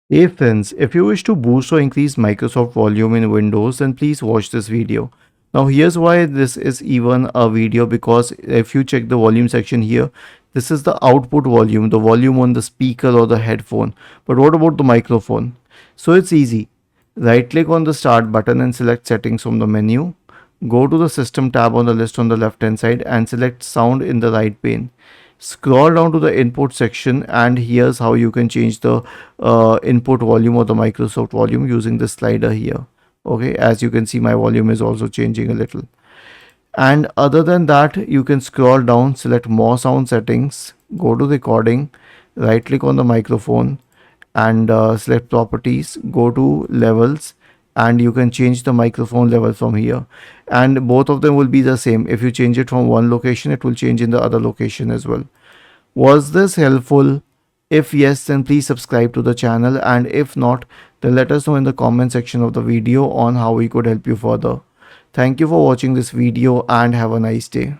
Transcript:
Hey friends, if you wish to boost or increase Microsoft volume in Windows, then please watch this video. Now here's why this is even a video, because if you check the volume section here, this is the output volume, the volume on the speaker or the headphone. But what about the microphone? So it's easy. Right click on the start button and select settings from the menu. Go to the system tab on the list on the left hand side and select sound in the right pane. Scroll down to the input section, and here's how you can change the input volume or the Microsoft volume using this slider here. Okay, as you can see, my volume is also changing a little. And other than that, you can scroll down, select more sound settings, go to recording, right click on the microphone, and select properties, go to levels, and you can change the microphone level from here, and both of them will be the same. If you change it from one location, it will change in the other location as well. Was this helpful? If yes, then please subscribe to the channel, and if not, then let us know in the comment section of the video on how we could help you further. Thank you for watching this video and have a nice day.